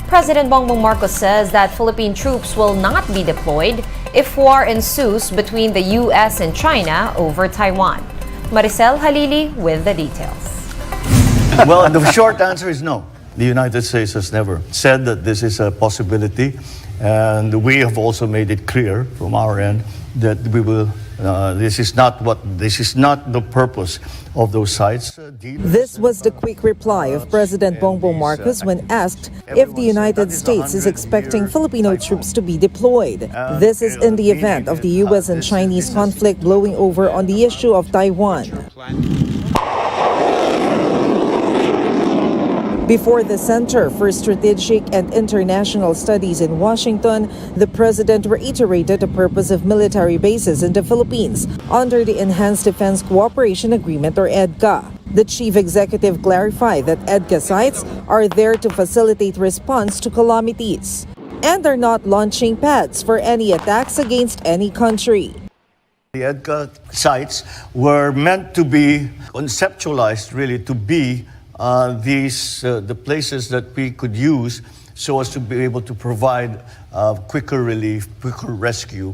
President Bongbong Marcos says that Philippine troops will not be deployed if war ensues between the U.S. and China over Taiwan. Maricel Halili with the details. Well, the short answer is no. The United States has never said that this is a possibility, and we have also made it clear from our end that we will. This is not the purpose of those sites. This was the quick reply of President Bongbong Marcos when asked if the United States is expecting Filipino troops to be deployed. This is in the event of the U.S. and Chinese conflict blowing over on the issue of Taiwan. Before the Center for Strategic and International Studies in Washington, the president reiterated the purpose of military bases in the Philippines under the Enhanced Defense Cooperation Agreement or EDCA. The chief executive clarified that EDCA sites are there to facilitate response to calamities and are not launching pads for any attacks against any country. The EDCA sites were meant to be conceptualized really to be the places that we could use so as to be able to provide quicker relief, quicker rescue,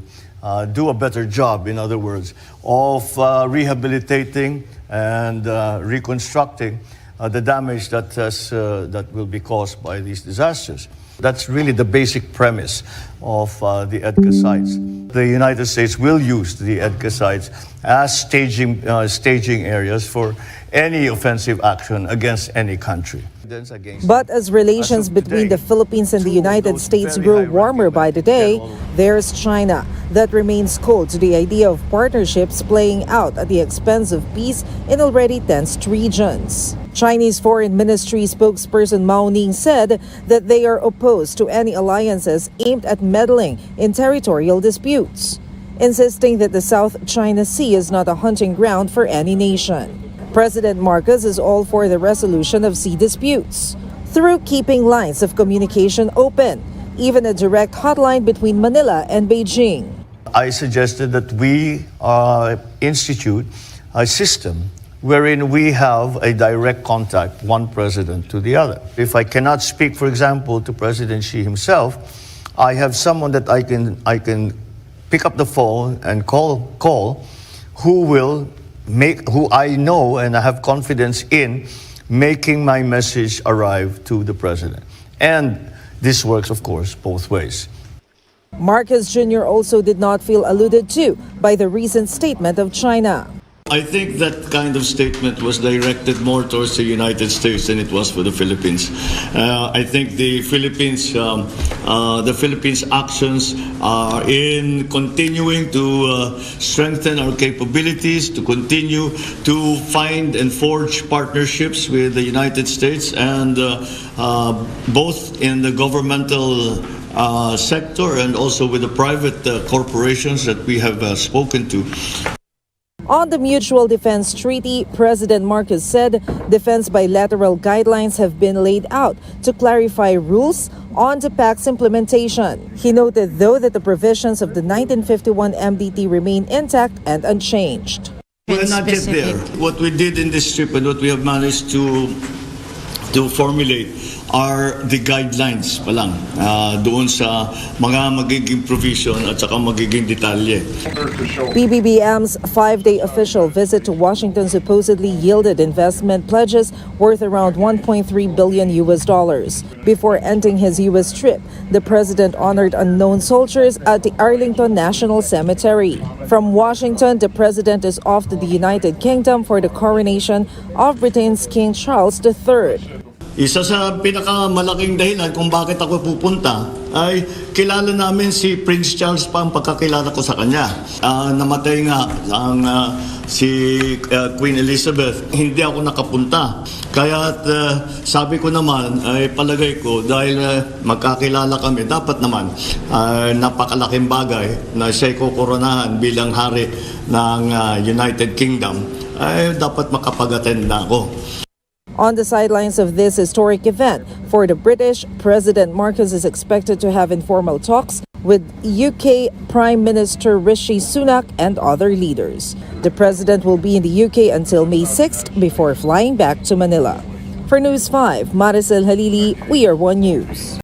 do a better job, in other words, of rehabilitating and reconstructing the damage that will be caused by these disasters. That's really the basic premise of the EDCA sites. The United States will use the EDCA sites as staging areas for any offensive action against any country. But as relations between the Philippines and the United States grow warmer by the day, there's China that remains cold to the idea of partnerships playing out at the expense of peace in already tensed regions. Chinese Foreign Ministry spokesperson Mao Ning said that they are opposed to any alliances aimed at meddling in territorial disputes, insisting that the South China Sea is not a hunting ground for any nation. President Marcos is all for the resolution of sea disputes through keeping lines of communication open, even a direct hotline between Manila and Beijing. I suggested that we institute a system wherein we have a direct contact, one president to the other. If I cannot speak, for example, to President Xi himself, I have someone that I can pick up the phone and call who I know and I have confidence in making my message arrive to the president. And this works, of course, both ways. Marcos Jr. also did not feel alluded to by the recent statement of China. I think that kind of statement was directed more towards the United States than it was for the Philippines. I think the Philippines' actions are in continuing to strengthen our capabilities, to continue to find and forge partnerships with the United States, and both in the governmental sector and also with the private corporations that we have spoken to. On the Mutual Defense Treaty, President Marcos said defense bilateral guidelines have been laid out to clarify rules on the pact's implementation. He noted, though, that the provisions of the 1951 MDT remain intact and unchanged. We're not yet there. What we did in this trip and what we have managed to formulate are the guidelines pa lang doon sa mga magiging provision at saka magiging detalye. PBBM's 5-day official visit to Washington supposedly yielded investment pledges worth around $1.3 billion. Before ending his U.S. trip, the president honored unknown soldiers at the Arlington National Cemetery. From Washington, the president is off to the United Kingdom for the coronation of Britain's King Charles III. Isa sa pinakamalaking dahilan kung bakit ako pupunta ay kilala namin si Prince Charles pa ang pagkakilala ko sa kanya. Namatay nga si Queen Elizabeth. Hindi ako nakapunta. Kaya sabi ko naman, ay palagay ko dahil magkakilala kami, dapat naman napakalaking bagay na siya'y kukoronahan bilang hari ng United Kingdom, ay dapat makapag-attend na ako. On the sidelines of this historic event, for the British, President Marcos is expected to have informal talks with UK Prime Minister Rishi Sunak and other leaders. The president will be in the UK until May 6th before flying back to Manila. For News 5, Maricel Halili, We Are One News.